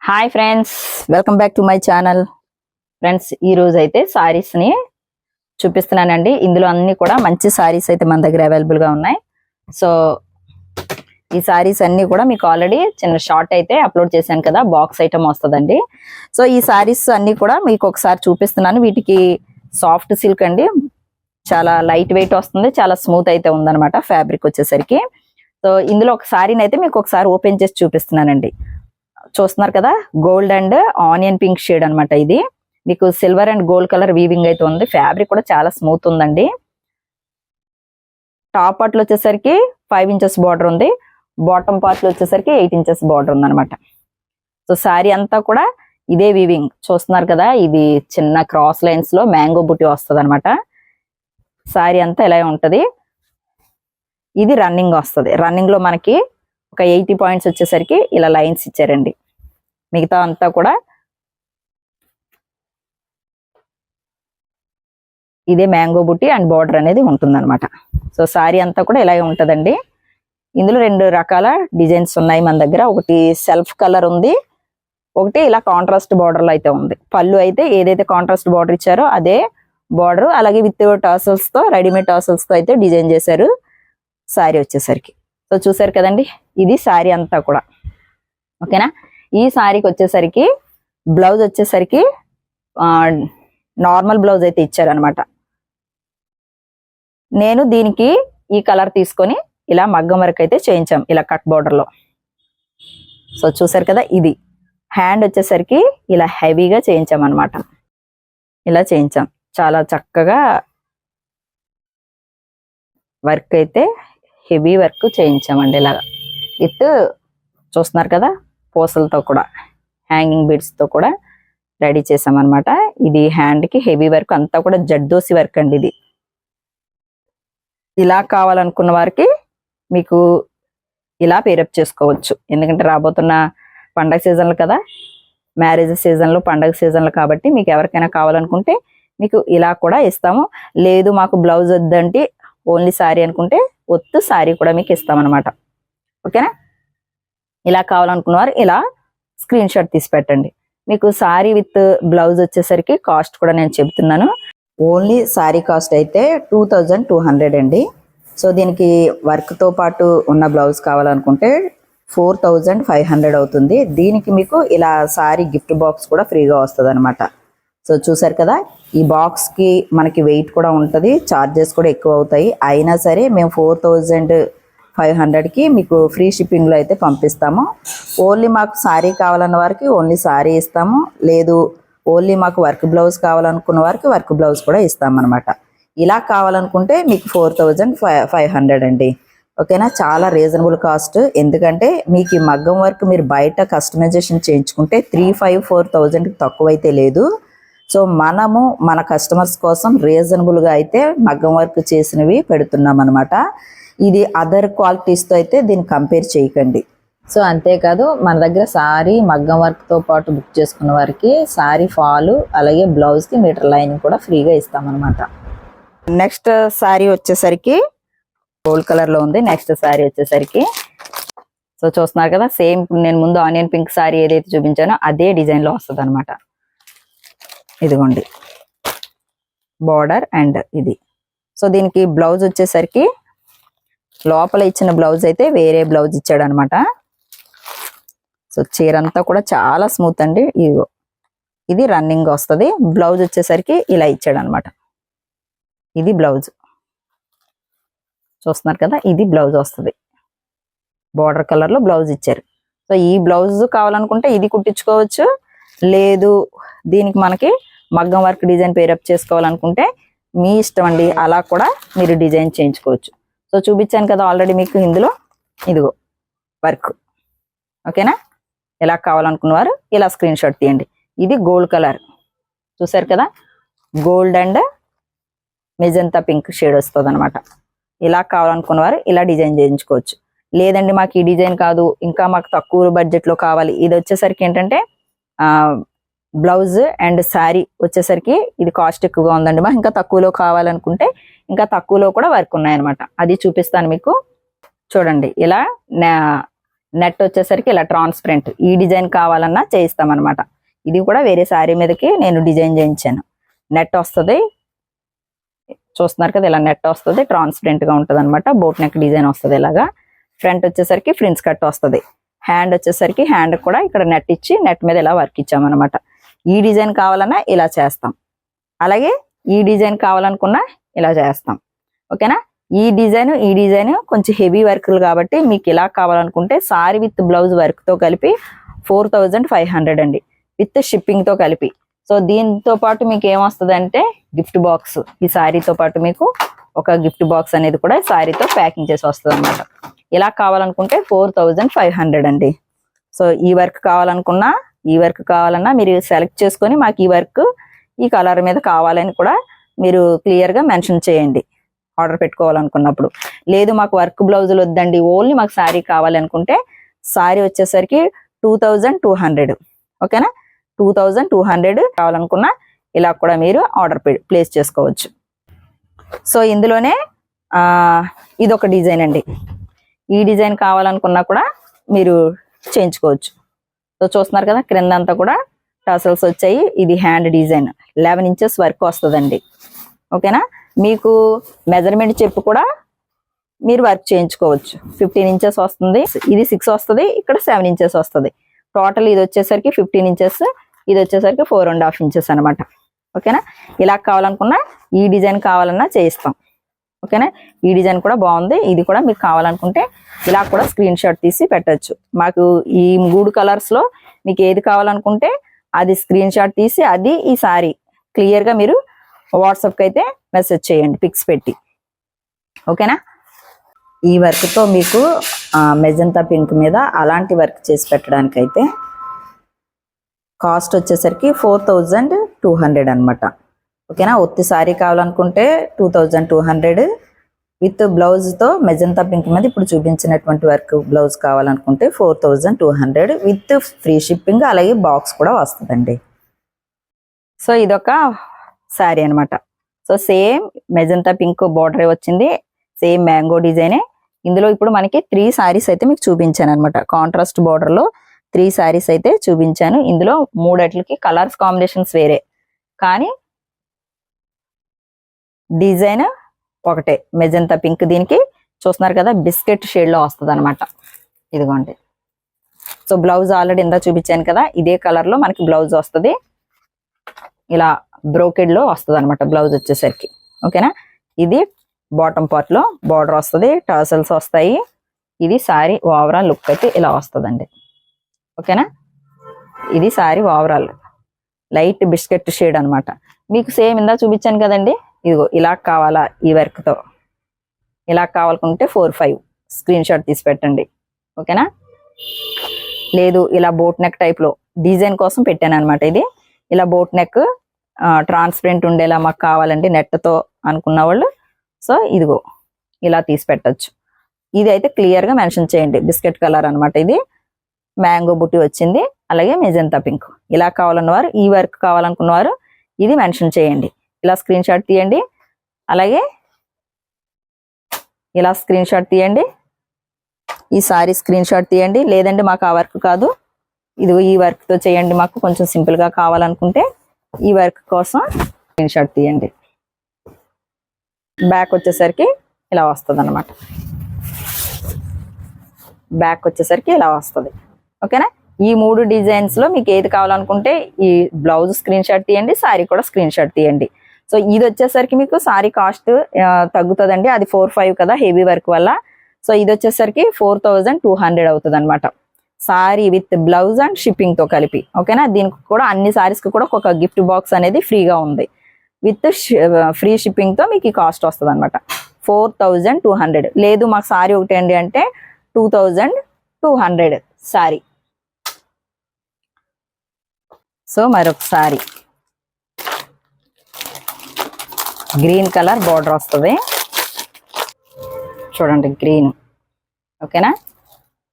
Hi friends, welcome back to my channel. Friends, ఈ రోజు అయితే సారీస్ ని చూపిస్తున్నానండి. ఇందులో అన్ని కూడా మంచి సారీస్ అయితే మన దగ్గర అవైలబుల్ గా ఉన్నాయి. సో ఈ సారీస్ అన్ని కూడా మీకు ఆల్రెడీ చిన్న షార్ట్ అయితే అప్లోడ్ చేశాను కదా, బాక్స్ ఐటమ్ వస్తుందండి. సో ఈ సారీస్ అన్ని కూడా మీకు ఒకసారి చూపిస్తున్నాను. వీటికి సాఫ్ట్ సిల్క్ అండి, చాలా లైట్ వెయిట్ వస్తుంది, చాలా స్మూత్ అయితే ఉందన్నమాట ఫ్యాబ్రిక్ వచ్చేసరికి. సో ఇందులో ఒక సారీని అయితే మీకు ఒకసారి ఓపెన్ చేసి చూపిస్తున్నానండి. చూస్తున్నారు కదా, gold and onion pink shade అనమాట. ఇది మీకు silver and gold colour weaving అయితే ఉంది. ఫ్యాబ్రిక్ కూడా చాలా స్మూత్ ఉందండి. టాప్ పార్ట్ లో వచ్చేసరికి 5 ఇంచెస్ బార్డర్ ఉంది, బాటమ్ పార్ట్ లో వచ్చేసరికి 8 ఇంచెస్ బార్డర్ ఉంది అనమాట. సో శారీ అంతా కూడా ఇదే వీవింగ్ చూస్తున్నారు కదా. ఇది చిన్న క్రాస్ లైన్స్ లో మ్యాంగో బుట్టి వస్తుంది అనమాట. శారీ అంతా ఇలా ఉంటది. ఇది రన్నింగ్ వస్తుంది. రన్నింగ్ లో మనకి ఒక 80 పాయింట్స్ వచ్చేసరికి ఇలా లైన్స్ ఇచ్చారండి. మిగతా అంతా కూడా ఇదే మ్యాంగో బుట్టి అండ్ బార్డర్ అనేది ఉంటుందన్నమాట. సో శారీ అంతా కూడా ఇలాగే ఉంటదండి. ఇందులో 2 రకాల డిజైన్స్ ఉన్నాయి మన దగ్గర. ఒకటి సెల్ఫ్ కలర్ ఉంది, ఒకటి ఇలా కాంట్రాస్ట్ బార్డర్ లో అయితే ఉంది. పళ్ళు అయితే ఏదైతే కాంట్రాస్ట్ బార్డర్ ఇచ్చారో అదే బార్డర్, అలాగే విత్ టాసల్స్ తో, రెడీమేడ్ టాసల్స్ తో అయితే డిజైన్ చేశారు శారీ వచ్చేసరికి. సో చూసారు కదండి, ఇది శారీ అంతా కూడా. ఓకేనా. ఈ శారీకి వచ్చేసరికి బ్లౌజ్ వచ్చేసరికి నార్మల్ బ్లౌజ్ అయితే ఇచ్చారనమాట. నేను దీనికి ఈ కలర్ తీసుకొని ఇలా మగ్గం వరకు అయితే చేయించాం, ఇలా కట్ బోర్డర్ లో. సో చూసారు కదా, ఇది హ్యాండ్ వచ్చేసరికి ఇలా హెవీగా చేయించాం అనమాట. ఇలా చేయించాం, చాలా చక్కగా వర్క్ అయితే హెవీ వర్క్ చేయించామండి. ఇలాగా విత్ చూస్తున్నారు కదా, పూసలతో కూడా, హ్యాంగింగ్ బీడ్స్ తో కూడా రెడీ చేసామన్నమాట. ఇది హ్యాండ్ కి హెవీ వర్క్ అంతా కూడా జడ్దోసి వర్క్ అండి. ఇది ఇలా కావాలనుకున్న వారికి మీకు ఇలా పేరప్ చేసుకోవచ్చు. ఎందుకంటే రాబోతున్న పండగ సీజన్లు కదా, మ్యారేజ్ సీజన్లు, పండగ సీజన్లు కాబట్టి మీకు ఎవరికైనా కావాలనుకుంటే మీకు ఇలా కూడా ఇస్తాము. లేదు మాకు బ్లౌజ్ వద్దంటే ఓన్లీ శారీ అనుకుంటే ఒత్తు శారీ కూడా మీకు ఇస్తామన్నమాట. ఓకేనా. ఇలా కావాలనుకున్నవారు ఇలా స్క్రీన్ షాట్ తీసి పెట్టండి. మీకు శారీ విత్ బ్లౌజ్ వచ్చేసరికి కాస్ట్ కూడా నేను చెబుతున్నాను. ఓన్లీ శారీ కాస్ట్ అయితే 2200 అండి. సో దీనికి వర్క్ తో పాటు ఉన్న బ్లౌజ్ కావాలనుకుంటే 4500 అవుతుంది. దీనికి మీకు ఇలా శారీ గిఫ్ట్ బాక్స్ కూడా ఫ్రీగా వస్తుంది అనమాట. సో చూసారు కదా, ఈ బాక్స్ కి మనకి వెయిట్ కూడా ఉంటుంది, చార్జెస్ కూడా ఎక్కువ అవుతాయి. అయినా సరే మేము 4500కి మీకు ఫ్రీ షిప్పింగ్ లో అయితే పంపిస్తాము. ఓన్లీ మాకు శారీ కావాలన్న వారికి ఓన్లీ శారీ ఇస్తాము, లేదు ఓన్లీ మాకు వర్క్ బ్లౌజ్ కావాలనుకున్న వారికి వర్క్ బ్లౌజ్ కూడా ఇస్తామన్నమాట. ఇలా కావాలనుకుంటే మీకు 4500 అండి. ఓకేనా. చాలా రీజనబుల్ కాస్ట్. ఎందుకంటే మీకు ఈ మగ్గం వర్క్ మీరు బయట కస్టమైజేషన్ చేయించుకుంటే 3500-4000కి తక్కువ అయితే లేదు. సో మనము మన కస్టమర్స్ కోసం రీజనబుల్గా అయితే మగ్గం వర్క్ చేసినవి పెడుతున్నాం అనమాట. ఇది అదర్ క్వాలిటీస్తో అయితే దీన్ని కంపేర్ చేయకండి. సో అంతేకాదు, మన దగ్గర శారీ మగ్గం వర్క్తో పాటు బుక్ చేసుకున్న వారికి శారీ ఫాలు అలాగే బ్లౌజ్కి మీటర్ లైనింగ్ కూడా ఫ్రీగా ఇస్తామన్నమాట. నెక్స్ట్ శారీ వచ్చేసరికి గోల్డ్ కలర్లో ఉంది. నెక్స్ట్ శారీ వచ్చేసరికి సో చూస్తున్నారు కదా, సేమ్ నేను ముందు ఆనియన్ పింక్ శారీ ఏదైతే చూపించానో అదే డిజైన్లో వస్తుంది అనమాట. ఇదిగోండి బార్డర్ అండ్ ఇది. సో దీనికి బ్లౌజ్ వచ్చేసరికి లోపల ఇచ్చిన బ్లౌజ్ అయితే వేరే బ్లౌజ్ ఇచ్చాడు అనమాట. సో చీర అంతా కూడా చాలా స్మూత్ అండి. ఇదిగో ఇది రన్నింగ్ వస్తుంది. బ్లౌజ్ వచ్చేసరికి ఇలా ఇచ్చాడు అనమాట. ఇది బ్లౌజ్ చూస్తున్నారు కదా, ఇది బ్లౌజ్ వస్తుంది. బార్డర్ కలర్ లో బ్లౌజ్ ఇచ్చారు. సో ఈ బ్లౌజ్ కావాలనుకుంటే ఇది కుట్టించుకోవచ్చు, లేదు దీనికి మనకి మగ్గం వర్క్ డిజైన్ పేరప్ చేసుకోవాలనుకుంటే మీ ఇష్టం అండి, అలా కూడా మీరు డిజైన్ చేయించుకోవచ్చు. సో చూపించాను కదా ఆల్రెడీ మీకు ఇందులో. ఇదిగో వర్క్. ఓకేనా. ఎలా కావాలనుకున్నవారు ఇలా స్క్రీన్ షాట్ తీయండి. ఇది గోల్డ్ కలర్ చూసారు కదా, gold and magenta pink shade వస్తుంది అనమాట. ఇలా కావాలనుకున్నవారు ఇలా డిజైన్ చేయించుకోవచ్చు. లేదండి మాకు ఈ డిజైన్ కాదు, ఇంకా మాకు తక్కువ బడ్జెట్ లో కావాలి, ఇది వచ్చేసరికి ఏంటంటే బ్లౌజ్ అండ్ శారీ వచ్చేసరికి ఇది కాస్ట్ ఎక్కువగా ఉందండి, మాకు ఇంకా తక్కువలో కావాలనుకుంటే ఇంకా తక్కువలో కూడా వర్క్ ఉన్నాయన్నమాట. అది చూపిస్తాను మీకు. చూడండి, ఇలా నెట్ వచ్చేసరికి ఇలా ట్రాన్స్పరెంట్, ఈ డిజైన్ కావాలన్నా చేయిస్తాం అనమాట. ఇది కూడా వేరే శారీ మీదకి నేను డిజైన్ చేయించాను. నెట్ వస్తుంది, చూస్తున్నారు కదా, ఇలా నెట్ వస్తుంది, ట్రాన్స్పరెంట్ గా ఉంటుంది అనమాట. బోట్ నెక్ డిజైన్ వస్తుంది ఇలాగా. ఫ్రంట్ వచ్చేసరికి ఫ్రిన్స్ కట్ వస్తుంది. హ్యాండ్ వచ్చేసరికి హ్యాండ్ కూడా ఇక్కడ నెట్ ఇచ్చి నెట్ మీద ఇలా వర్క్ ఇచ్చామన్నమాట. ఈ డిజైన్ కావాలన్నా ఇలా చేస్తాం, అలాగే ఈ డిజైన్ కావాలనుకున్నా ఇలా చేస్తాం. ఓకేనా. ఈ డిజైన్ కొంచెం హెవీ వర్క్లు కాబట్టి మీకు ఇలా కావాలనుకుంటే సారీ విత్ బ్లౌజ్ వర్క్ తో కలిపి 4500 అండి, విత్ షిప్పింగ్ తో కలిపి. సో దీంతో పాటు మీకు ఏమొస్తుంది అంటే గిఫ్ట్ బాక్స్, ఈ శారీతో పాటు మీకు ఒక గిఫ్ట్ బాక్స్ అనేది కూడా శారీతో ప్యాకింగ్ చేసి వస్తుంది అనమాట. ఇలా కావాలనుకుంటే 4500 అండి. సో ఈ వర్క్ కావాలన్నా మీరు సెలెక్ట్ చేసుకొని మాకు ఈ వర్క్ ఈ కలర్ మీద కావాలని కూడా మీరు క్లియర్ గా మెన్షన్ చేయండి ఆర్డర్ పెట్టుకోవాలనుకున్నప్పుడు. లేదు మాకు వర్క్ బ్లౌజులు వద్దండి, ఓన్లీ మాకు శారీ కావాలి అనుకుంటే శారీ వచ్చేసరికి 2200. ఓకేనా. 2200 కావాలనుకున్నా ఇలా కూడా మీరు ఆర్డర్ ప్లేస్ చేసుకోవచ్చు. సో ఇందులోనే ఇదొక డిజైన్ అండి. ఈ డిజైన్ కావాలనుకున్నా కూడా మీరు చేయించుకోవచ్చు. సో చూస్తున్నారు కదా, క్రింద అంతా కూడా టసల్స్ వచ్చాయి. ఇది హ్యాండ్ డిజైన్, 11 ఇంచెస్ వర్క్ వస్తుందండి. ఓకేనా. మీకు మెజర్మెంట్ చెప్పి కూడా మీరు వర్క్ చేయించుకోవచ్చు. 15 ఇంచెస్ వస్తుంది, ఇది 6 వస్తుంది, ఇక్కడ 7 ఇంచెస్ వస్తుంది. టోటల్ ఇది వచ్చేసరికి 15 ఇంచెస్, ఇది వచ్చేసరికి 4.5 ఇంచెస్ అనమాట. ఓకేనా. ఇలా కావాలనుకున్నా ఈ డిజైన్ కావాలన్నా చేయిస్తాం. ఓకేనా. ఈ డిజైన్ కూడా బాగుంది. ఇది కూడా మీకు కావాలనుకుంటే ఇలా కూడా స్క్రీన్ షాట్ తీసి పెట్టచ్చు. మాకు ఈ 3 కలర్స్ లో మీకు ఏది కావాలనుకుంటే అది స్క్రీన్ షాట్ తీసి అది ఈ సారీ క్లియర్ గా మీరు వాట్సాప్కి అయితే మెసేజ్ చేయండి పిక్స్ పెట్టి. ఓకేనా. ఈ వర్క్ తో మీకు మెజంతా పింక్ మీద అలాంటి వర్క్ చేసి పెట్టడానికి అయితే కాస్ట్ వచ్చేసరికి 4200 అనమాట. ఓకేనా. ఒత్తి సారీ కావాలనుకుంటే 2200, విత్ బ్లౌజ్ తో మెజంతా పింక్ మీద ఇప్పుడు చూపించినటువంటి వర్క్ బ్లౌజ్ కావాలనుకుంటే 4200, విత్ ఫ్రీ షిప్పింగ్, అలాగే బాక్స్ కూడా వస్తుందండి. సో ఇదొక శారీ అనమాట. So same magenta pink border వచ్చింది, సేమ్ మ్యాంగో డిజైనే. ఇందులో ఇప్పుడు మనకి 3 సారీస్ అయితే మీకు చూపించాను అనమాట. కాంట్రాస్ట్ బార్డర్ లో 3 సారీస్ అయితే చూపించాను. ఇందులో 3 కలర్స్ కాంబినేషన్స్ వేరే, కానీ డిజైన్ ఒకటే మెజంతా పింక్. దీనికి చూస్తున్నారు కదా బిస్కెట్ షేడ్ లో వస్తుంది అనమాట. ఇదిగోండి. సో బ్లౌజ్ ఆల్రెడీ ఇందా చూపించాను కదా, ఇదే కలర్ లో మనకి బ్లౌజ్ వస్తుంది. ఇలా బ్రోకెడ్ లో వస్తుంది అనమాట బ్లౌజ్ వచ్చేసరికి. ఓకేనా. ఇది బాటమ్ పార్ట్ లో బార్డర్ వస్తుంది, టర్సల్స్ వస్తాయి. ఇది సారీ ఓవరాల్ లుక్ అయితే ఇలా వస్తుందండి. ఓకేనా. ఇది sorry overall light biscuit shade అనమాట. మీకు సేమ్ ఇందా చూపించాను కదండి, ఇదిగో ఇలా కావాలా ఈ వర్క్ తో, ఇలా కావాలనుకుంటే 45 స్క్రీన్ షాట్ తీసి పెట్టండి. ఓకేనా. లేదు ఇలా బోట్ నెక్ టైప్ లో డిజైన్ కోసం పెట్టాను అనమాట. ఇది ఇలా బోట్ నెక్ ట్రాన్స్పరెంట్ ఉండేలా మాకు కావాలండి నెట్ తో అనుకున్న వాళ్ళు, సో ఇదిగో ఇలా తీసి పెట్టచ్చు. ఇది అయితే క్లియర్ గా మెన్షన్ చేయండి. బిస్కెట్ కలర్ అనమాట. ఇది మ్యాంగో బుట్టి వచ్చింది, అలాగే మెజంతా పింక్. ఇలా కావాలన్నవారు, ఈ వర్క్ కావాలనుకున్నవారు ఇది మెన్షన్ చేయండి. ఇలా స్క్రీన్ షాట్ తీయండి, అలాగే ఇలా స్క్రీన్ షాట్ తీయండి, ఈ సారీ స్క్రీన్ షాట్ తీయండి. లేదంటే మాకు ఆ వర్క్ కాదు, ఇది ఈ వర్క్ తో చేయండి, మాకు కొంచెం సింపుల్ గా కావాలనుకుంటే ఈ వర్క్ కోసం స్క్రీన్ షాట్ తీయండి. బ్యాక్ వచ్చేసరికి ఇలా వస్తుంది అనమాట. బ్యాక్ వచ్చేసరికి ఇలా వస్తుంది. ఓకేనా. ఈ 3 డిజైన్స్ లో మీకు ఏది కావాలనుకుంటే ఈ బ్లౌజ్ స్క్రీన్ షాట్ తీయండి, సారీ కూడా స్క్రీన్ షాట్ తీయండి. సో ఇది వచ్చేసరికి మీకు సారీ కాస్ట్ తగ్గుతుందండి. అది 45 కదా హెవీ వర్క్ వల్ల. సో ఇది వచ్చేసరికి 4200 అవుతుంది అనమాట. Sorry with blouse and shipping తో కలిపి. ఓకేనా. దీనికి కూడా అన్ని సారీస్ కి కూడా ఒక గిఫ్ట్ బాక్స్ అనేది ఫ్రీగా ఉంది. విత్ ఫ్రీ షిప్పింగ్ తో మీకు ఈ కాస్ట్ వస్తుంది అనమాట 4200. లేదు మాకు సారీ ఒకటి అండి అంటే 2200 సారీ. సో మరొక సారీ గ్రీన్ కలర్ బార్డర్ వస్తుంది చూడండి, గ్రీన్. ఓకేనా.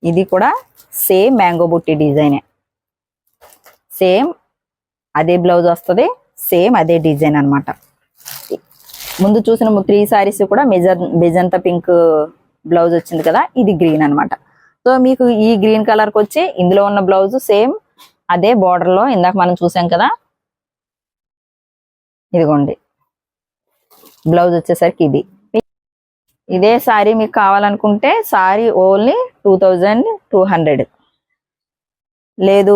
ఇది కూడా సేమ్ మ్యాంగో బుట్టి డిజైనే, సేమ్ అదే బ్లౌజ్ వస్తుంది, సేమ్ అదే డిజైన్ అన్నమాట. ముందు చూసిన 3 సారీస్ కూడా మెజంతా పింక్ బ్లౌజ్ వచ్చింది కదా, ఇది గ్రీన్ అన్నమాట. సో మీకు ఈ గ్రీన్ కలర్ కి వచ్చి ఇందులో ఉన్న బ్లౌజ్ సేమ్ అదే border లో ఇందాక మనం చూసాం కదా, ఇదిగోండి బ్లౌజ్ వచ్చేసరికి ఇది. ఇదే సారీ మీకు కావాలనుకుంటే సారీ ఓన్లీ 2200. లేదు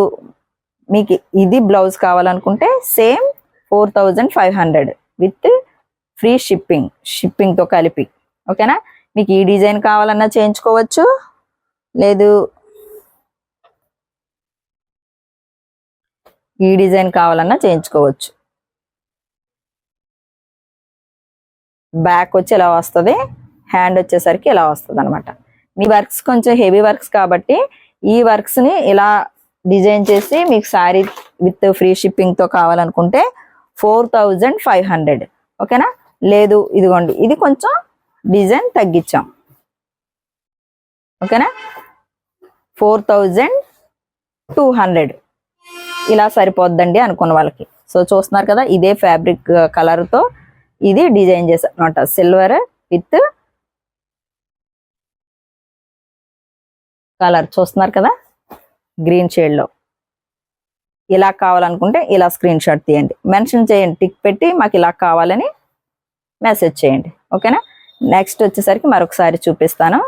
మీకు ఇది బ్లౌజ్ కావాలనుకుంటే సేమ్ 4500 విత్ ఫ్రీ షిప్పింగ్ తో కలిపి. ఓకేనా, మీకు ఈ డిజైన్ కావాలన్నా చేయించుకోవచ్చు, లేదు ఈ డిజైన్ కావాలన్నా చేయించుకోవచ్చు. బ్యాక్ వచ్చి ఇలా వస్తుంది, హ్యాండ్ వచ్చేసరికి ఇలా వస్తుంది అనమాట. మీ వర్క్స్ కొంచెం హెవీ వర్క్స్ కాబట్టి ఈ వర్క్స్ ని ఇలా డిజైన్ చేసి మీకు శారీ విత్ ఫ్రీ షిప్పింగ్ తో కావాలనుకుంటే 4500. ఓకేనా, లేదు ఇదిగోండి ఇది కొంచెం డిజైన్ తగ్గించాం. ఓకేనా, 4200 ఇలా సరిపోద్దండి అనుకున్న వాళ్ళకి. సో చూస్తున్నారు కదా, ఇదే ఫ్యాబ్రిక్ కలర్ తో ఇది డిజైన్ చేశారు అనమాట, సిల్వర్ విత్ కలర్ చూస్తున్నారు కదా గ్రీన్ షేడ్ లో. ఇలా కావాలనుకుంటే ఇలా స్క్రీన్ షాట్ తీయండి, మెన్షన్ చేయండి, టిక్ పెట్టి మాకు ఇలా కావాలని మెసేజ్ చేయండి. ఓకేనా, నెక్స్ట్ వచ్చేసరికి మరొకసారి చూపిస్తాను.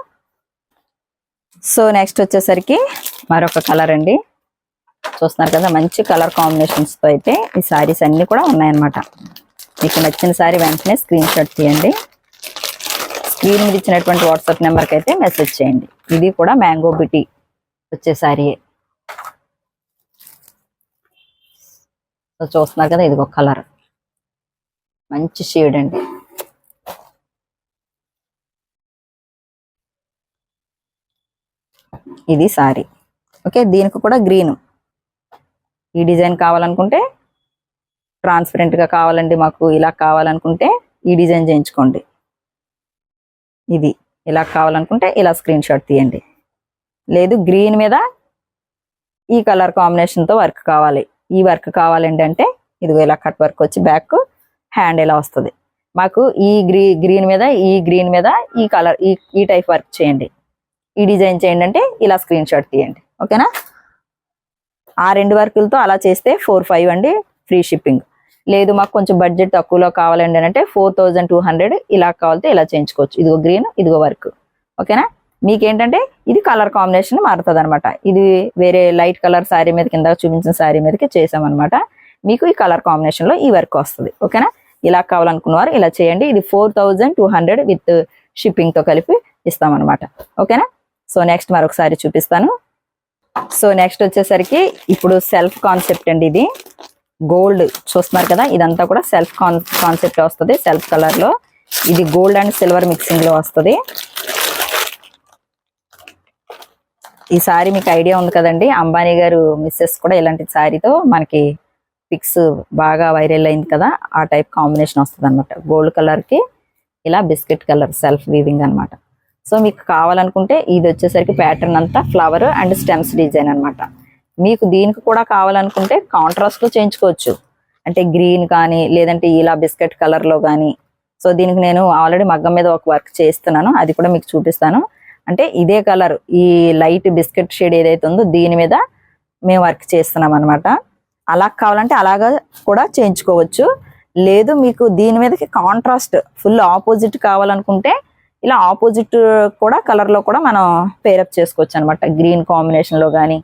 సో నెక్స్ట్ వచ్చేసరికి మరొక కలర్ అండి, చూస్తున్నారు కదా మంచి కలర్ కాంబినేషన్స్ తో అయితే ఈ సారీస్ అన్ని కూడా ఉన్నాయన్నమాట. మీకు నచ్చిన సారీ వెంటనే స్క్రీన్ షాట్ తీయండి, స్క్రీన్ మీద ఇచ్చినటువంటి వాట్సాప్ నెంబర్కి అయితే మెసేజ్ చేయండి. ఇది కూడా మ్యాంగో బిటీ వచ్చే సారీయే. సో చూస్తున్నారు కదా, ఇది ఒక కలర్ మంచి షేడ్ అండి. ఇది సారీ. ఓకే, దీనికి కూడా గ్రీన్. ఈ డిజైన్ కావాలనుకుంటే ట్రాన్స్పరెంట్ గా కావాలండి మాకు, ఇలా కావాలనుకుంటే ఈ డిజైన్ చేయించుకోండి. ఇది ఇలా కావాలనుకుంటే ఇలా స్క్రీన్ షాట్ తీయండి. లేదు గ్రీన్ మీద ఈ కలర్ కాంబినేషన్ తో వర్క్ కావాలి, ఈ వర్క్ కావాలండి అంటే ఇదిగో ఇలా కట్ వర్క్ వచ్చి బ్యాక్ హ్యాండ్ ఇలా వస్తుంది. మాకు ఈ గ్రీన్ మీద ఈ కలర్ ఈ టైప్ వర్క్ చేయండి, ఈ డిజైన్ చేయండి అంటే ఇలా స్క్రీన్ షాట్ తీయండి. ఓకేనా, ఆ రెండు వర్కులతో అలా చేస్తే 4500 అండి ఫ్రీ షిప్పింగ్. లేదు మాకు కొంచెం బడ్జెట్ తక్కువలో కావాలండి అంటే 4200 ఇలా కావాలితే ఇలా చేయించుకోవచ్చు. ఇదిగో గ్రీన్, ఇదిగో వర్క్. ఓకేనా, మీకేంటంటే ఇది కలర్ కాంబినేషన్ మారుతుంది అనమాట. ఇది వేరే లైట్ కలర్ శారీ మీద కింద చూపించిన శారీ మీదకి చేసామన్నమాట. మీకు ఈ కలర్ కాంబినేషన్ లో ఈ వర్క్ వస్తుంది. ఓకేనా, ఇలా కావాలనుకున్న వారు ఇలా చేయండి. ఇది 4200 విత్ షిప్పింగ్ తో కలిపి ఇస్తామన్నమాట. ఓకేనా, సో నెక్స్ట్ మరొకసారి చూపిస్తాను. సో నెక్స్ట్ వచ్చేసరికి ఇప్పుడు సెల్ఫ్ కాన్సెప్ట్ అండి. ఇది గోల్డ్ చూస్తున్నారు కదా, ఇదంతా కూడా సెల్ఫ్ కాన్సెప్ట్ వస్తుంది, సెల్ఫ్ కలర్ లో. ఇది గోల్డ్ అండ్ సిల్వర్ మిక్సింగ్ లో వస్తుంది. ఈ సారీ మీకు ఐడియా ఉంది కదండి, అంబానీ గారు మిస్సెస్ కూడా ఇలాంటి సారీతో మనకి పిక్స్ బాగా వైరల్ అయింది కదా, ఆ టైప్ కాంబినేషన్ వస్తుంది అనమాట. గోల్డ్ కలర్ కి ఇలా బిస్కెట్ కలర్ సెల్ఫ్ వీవింగ్ అనమాట. సో మీకు కావాలనుకుంటే ఇది వచ్చేసరికి ప్యాటర్న్ అంతా ఫ్లవర్ అండ్ స్టెమ్స్ డిజైన్ అనమాట. మీకు దీనికి కూడా కావాలనుకుంటే కాంట్రాస్ట్ లో చేయించుకోవచ్చు, అంటే గ్రీన్ కానీ లేదంటే ఇలా బిస్కెట్ కలర్ లో కానీ. సో దీనికి నేను ఆల్రెడీ మగ్గం మీద ఒక వర్క్ చేస్తున్నాను, అది కూడా మీకు చూపిస్తాను. అంటే ఇదే కలర్, ఈ లైట్ బిస్కెట్ షేడ్ ఏదైతే ఉందో దీని మీద మేము వర్క్ చేస్తున్నాం అనమాట. అలా కావాలంటే అలాగా కూడా చేయించుకోవచ్చు. లేదు మీకు దీని మీదకి కాంట్రాస్ట్ ఫుల్ ఆపోజిట్ కావాలనుకుంటే ఇలా ఆపోజిట్ కూడా కలర్ లో కూడా మనం పేరప్ చేసుకోవచ్చు అనమాట, గ్రీన్ కాంబినేషన్ లో కానీ.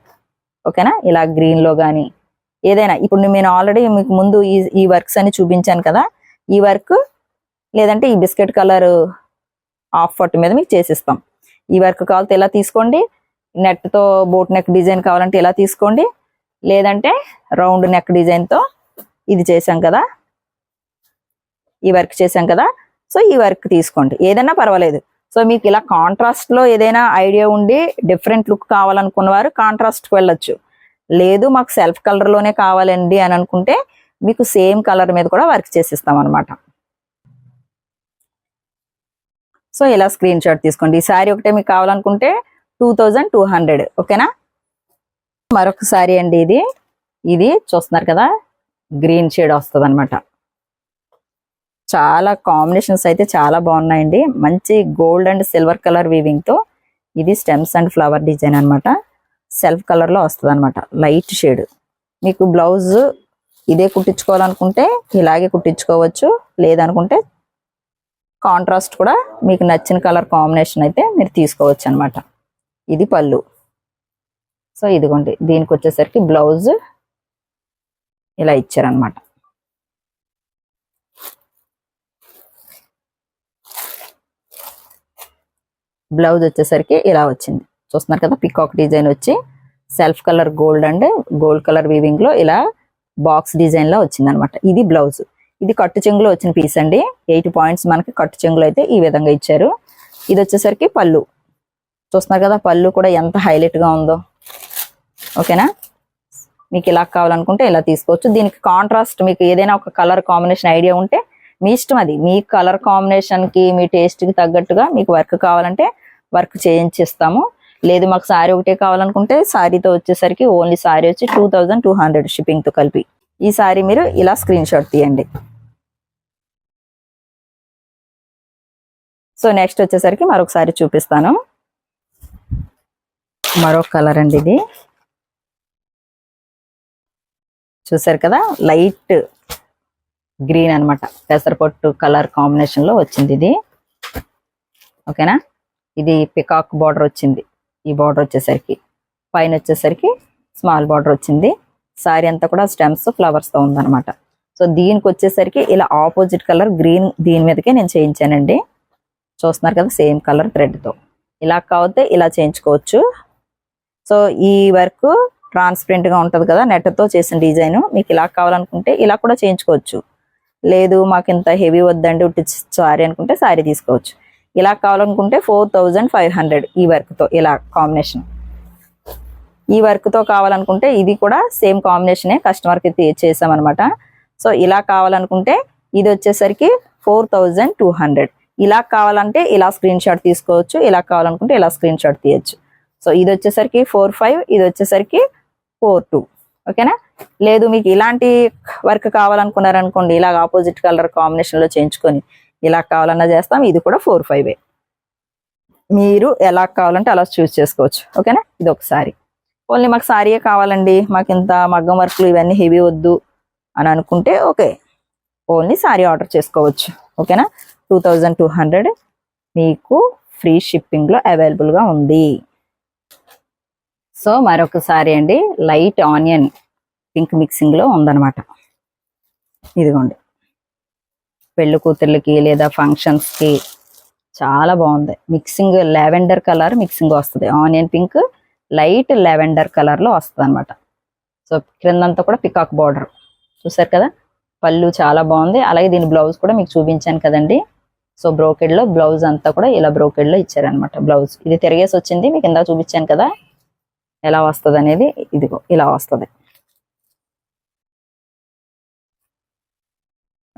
ఓకేనా, ఇలా గ్రీన్ లో కానీ ఏదైనా. ఇప్పుడు నేను ఆల్రెడీ మీకు ముందు ఈ వర్క్స్ అని చూపించాను కదా, ఈ వర్క్ లేదంటే ఈ బిస్కెట్ కలర్ హాఫ్ పట్టు మీద మీకు చేసిస్తాం. ఈ వర్క్ కావాలంటే ఇలా తీసుకోండి, నెట్ తో బోట్ నెక్ డిజైన్ కావాలంటే ఇలా తీసుకోండి, లేదంటే రౌండ్ నెక్ డిజైన్ తో ఇది చేసాం కదా, ఈ వర్క్ చేసాం కదా, సో ఈ వర్క్ తీసుకోండి, ఏదైనా పర్వాలేదు. సో మీకు ఇలా కాంట్రాస్ట్ లో ఏదైనా ఐడియా ఉండి డిఫరెంట్ లుక్ కావాలనుకున్న వారు కాంట్రాస్ట్ కి వెళ్ళొచ్చు. లేదు మాకు సెల్ఫ్ కలర్ లోనే కావాలండి అని అనుకుంటే మీకు సేమ్ కలర్ మీద కూడా వర్క్ చేసిస్తాం అనమాట. సో ఇలా స్క్రీన్ షాట్ తీసుకోండి. ఈ సారీ ఒకటే మీకు కావాలనుకుంటే 2200. ఓకేనా, మరొక సారీ అండి. ఇది చూస్తున్నారు కదా, గ్రీన్ షేడ్ వస్తుంది అనమాట. చాలా కాంబినేషన్స్ అయితే చాలా బాగున్నాయండి. మంచి gold and silver colour weaving తో ఇది స్టెమ్స్ అండ్ ఫ్లవర్ డిజైన్ అనమాట. సెల్ఫ్ కలర్లో వస్తుంది అనమాట, లైట్ షేడ్. మీకు బ్లౌజ్ ఇదే కుట్టించుకోవాలనుకుంటే ఇలాగే కుట్టించుకోవచ్చు, లేదనుకుంటే కాంట్రాస్ట్ కూడా మీకు నచ్చిన కలర్ కాంబినేషన్ అయితే మీరు తీసుకోవచ్చు అనమాట. ఇది పళ్ళు. సో ఇదిగోండి, దీనికి వచ్చేసరికి బ్లౌజ్ ఇలా ఇచ్చారనమాట. బ్లౌజ్ వచ్చేసరికి ఇలా వచ్చింది, చూస్తున్నారు కదా. పికాక్ డిజైన్ వచ్చి self colour gold and gold colour weaving లో ఇలా బాక్స్ డిజైన్ లో వచ్చింది అనమాట. ఇది బ్లౌజ్. ఇది కట్టు చెంగులో వచ్చిన పీస్ అండి. 8 పాయింట్స్ మనకి కట్టు చెంగులో అయితే ఈ విధంగా ఇచ్చారు. ఇది వచ్చేసరికి పళ్ళు, చూస్తున్నారు కదా. పళ్ళు కూడా ఎంత హైలైట్ గా ఉందో. ఓకేనా, మీకు ఇలా కావాలనుకుంటే ఇలా తీసుకోవచ్చు. దీనికి కాంట్రాస్ట్ మీకు ఏదైనా ఒక కలర్ కాంబినేషన్ ఐడియా ఉంటే మీ ఇష్టం, అది మీ కలర్ కాంబినేషన్ కి మీ టేస్ట్ కి తగ్గట్టుగా మీకు వర్క్ కావాలంటే వర్క్ చేయించిస్తాము. లేదు మాకు సారీ ఒకటే కావాలనుకుంటే సారీతో వచ్చేసరికి ఓన్లీ సారీ వచ్చి 2200 షిప్పింగ్ తో కలిపి. ఈ సారీ మీరు ఇలా స్క్రీన్ షాట్ తీయండి. సో నెక్స్ట్ వచ్చేసరికి మరొకసారి చూపిస్తాను. మరొక కలర్ అండి ఇది, చూసారు కదా. లైట్ గ్రీన్ అనమాట, పెసరపట్టు కలర్ కాంబినేషన్ లో వచ్చింది ఇది. ఓకేనా, ఇది పికాక్ బార్డర్ వచ్చింది. ఈ బార్డర్ వచ్చేసరికి పైన వచ్చేసరికి స్మాల్ బార్డర్ వచ్చింది. సారీ అంతా కూడా స్టెమ్స్ ఫ్లవర్స్ తో ఉందన్నమాట. సో దీనికి వచ్చేసరికి ఇలా ఆపోజిట్ కలర్ గ్రీన్ దీని మీదకే నేను చేయించానండి. చూస్తున్నారు కదా, సేమ్ కలర్ థ్రెడ్ తో. ఇలా కాకపోతే ఇలా చేయించుకోవచ్చు. సో ఈ వర్క్ ట్రాన్స్పరెంట్ గా ఉంటది కదా, నెట్ తో చేసిన డిజైన్. మీకు ఇలా కావాలనుకుంటే ఇలా కూడా చేయించుకోవచ్చు. లేదు మాకు ఇంత హెవీ వద్దండి ఉట్టి సారీ అనుకుంటే సారీ తీసుకోవచ్చు. ఇలా కావాలనుకుంటే 4500 ఈ వర్క్ తో ఇలా కాంబినేషన్. ఈ వర్క్ తో కావాలనుకుంటే ఇది కూడా సేమ్ కాంబినేషనే కస్టమర్ కి చేసామన్నమాట. సో ఇలా కావాలనుకుంటే ఇది వచ్చేసరికి 4200. ఇలా కావాలంటే ఇలా స్క్రీన్ షాట్ తీసుకోవచ్చు, ఇలా కావాలనుకుంటే ఇలా స్క్రీన్ షాట్ తీయచ్చు. సో ఇది వచ్చేసరికి 45, ఇది వచ్చేసరికి 42. ఓకేనా. లేదు మీకు ఇలాంటి వర్క్ కావాలనుకున్నారనుకోండి, ఇలా ఆపోజిట్ కలర్ కాంబినేషన్ లో చేయించుకొని ఇలా కావాలన్నా చేస్తాం. ఇది కూడా 45. మీరు ఎలా కావాలంటే అలా చూస్ చేసుకోవచ్చు. ఓకేనా. ఇది ఒకసారి ఓన్లీ మాకు సారీయే కావాలండి, మాకు ఇంత మగ్గం వర్క్లు ఇవన్నీ హెవీ వద్దు అని అనుకుంటే ఓకే, ఓన్లీ సారీ ఆర్డర్ చేసుకోవచ్చు. ఓకేనా. 2200 మీకు ఫ్రీ షిప్పింగ్ లో అవైలబుల్ గా ఉంది. సో మరొకసారి అండి, లైట్ ఆనియన్ పింక్ మిక్సింగ్ లో ఉందన్నమాట. ఇదిగోండి, పెళ్లి కూతుర్లకి లేదా ఫంక్షన్స్ కి చాలా బాగుంది. మిక్సింగ్ లావెండర్ కలర్ మిక్సింగ్ వస్తుంది. Onion pink light lavender colour లో వస్తుంది అనమాట. సో క్రిందంతా కూడా పికాక్ బార్డర్ చూసారు కదా. పళ్ళు చాలా బాగుంది. అలాగే దీని బ్లౌజ్ కూడా మీకు చూపించాను కదండి. సో బ్రోకెడ్ లో బ్లౌజ్ అంతా కూడా ఇలా బ్రోకెడ్ లో ఇచ్చారనమాట. బ్లౌజ్ ఇది తిరిగేసి వచ్చింది, మీకు ఇందాక చూపించాను కదా ఎలా వస్తుంది అనేది. ఇదిగో ఇలా వస్తుంది.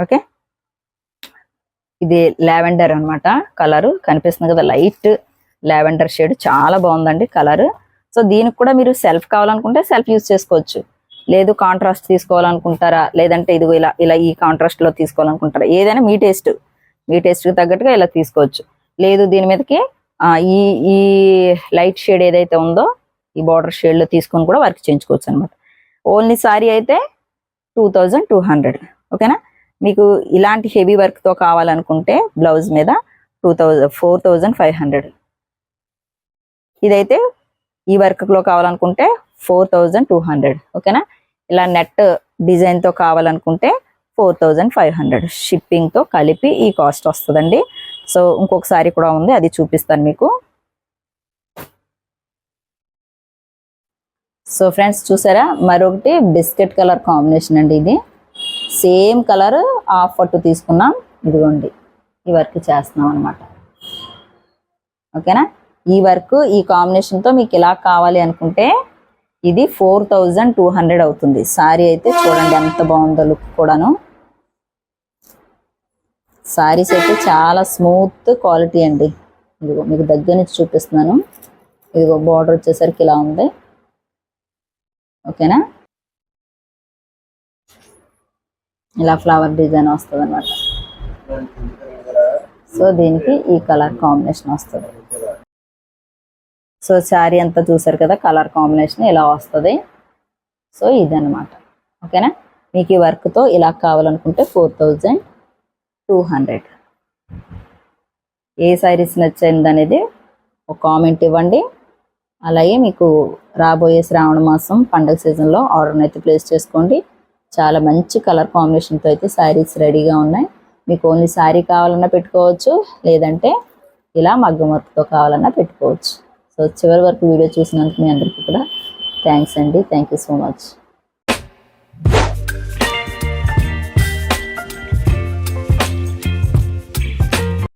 ఓకే, ఇది లావెండర్ అనమాట. కలర్ కనిపిస్తుంది కదా, లైట్ లావెండర్ షేడ్, చాలా బాగుందండి కలర్. సో దీనికి కూడా మీరు సెల్ఫ్ కావాలనుకుంటే సెల్ఫ్ యూజ్ చేసుకోవచ్చు. లేదు కాంట్రాస్ట్ తీసుకోవాలనుకుంటారా, లేదంటే ఇదిగో ఇలా ఇలా ఈ కాంట్రాస్ట్ లో తీసుకోవాలనుకుంటారా, ఏదైనా మీ టేస్ట్ కి తగ్గట్టుగా ఇలా తీసుకోవచ్చు. లేదు దీని మీదకి ఈ ఈ లైట్ షేడ్ ఏదైతే ఉందో ఈ బార్డర్ షేడ్ లో తీసుకొని కూడా వర్క్ చేయించుకోవచ్చు అనమాట. ఓన్లీ సారీ అయితే 2200. ఓకేనా. మీకు ఇలాంటి హెవీ వర్క్ తో కావాలనుకుంటే బ్లౌజ్ మీద 4500. ఇదైతే ఈ వర్క్ లో కావాలనుకుంటే 4200. ఓకేనా. ఇలా నెట్ డిజైన్ తో కావాలనుకుంటే 4500 షిప్పింగ్ తో కలిపి ఈ కాస్ట్ వస్తుందండి. సో ఇంకొక సారీ కూడా ఉంది, అది చూపిస్తాను మీకు. సో ఫ్రెండ్స్ చూసారా, మరొకటి బిస్కెట్ కలర్ కాంబినేషన్ అండి. ఇది సేమ్ కలర్ హాఫ్ పట్టు తీసుకున్నాం. ఇదిగోండి ఈ వర్క్ చేస్తున్నాం అనమాట. ఓకేనా. ఈ వర్క్ ఈ కాంబినేషన్ తో మీకు ఇలా కావాలి అనుకుంటే ఇది 4200 అవుతుంది. సారీ అయితే చూడండి ఎంత బాగుందో లుక్ కూడాను. సారీస్ అయితే చాలా స్మూత్ క్వాలిటీ అండి. ఇదిగో మీకు దగ్గర నుంచి చూపిస్తున్నాను. ఇదిగో బార్డర్ వచ్చేసరికి ఇలా ఉంది. ఓకేనా. ఇలా ఫ్లవర్ డిజైన్ వస్తుంది అనమాట. సో దీనికి ఈ కలర్ కాంబినేషన్ వస్తుంది. సో శారీ అంతా చూసారు కదా, కలర్ కాంబినేషన్ ఇలా వస్తుంది. సో ఇదన్నమాట. ఓకేనా, మీకు ఈ వర్క్తో ఇలా కావాలనుకుంటే 4200. ఏ శారీస్ నచ్చింది అనేది ఒక కామెంట్ ఇవ్వండి. అలాగే మీకు రాబోయే శ్రావణ మాసం పండగ సీజన్లో ఆర్డర్ని అయితే ప్లేస్ చేసుకోండి. చాలా మంచి కలర్ కాంబినేషన్తో అయితే శారీస్ రెడీగా ఉన్నాయి. మీకు ఓన్లీ శారీ కావాలన్నా పెట్టుకోవచ్చు, లేదంటే ఇలా మగ్గం వర్క్తో కావాలన్నా పెట్టుకోవచ్చు. సో చివరి వరకు వీడియో చూసినందుకు మీ అందరికీ కూడా థ్యాంక్స్ అండి. Thank you so much.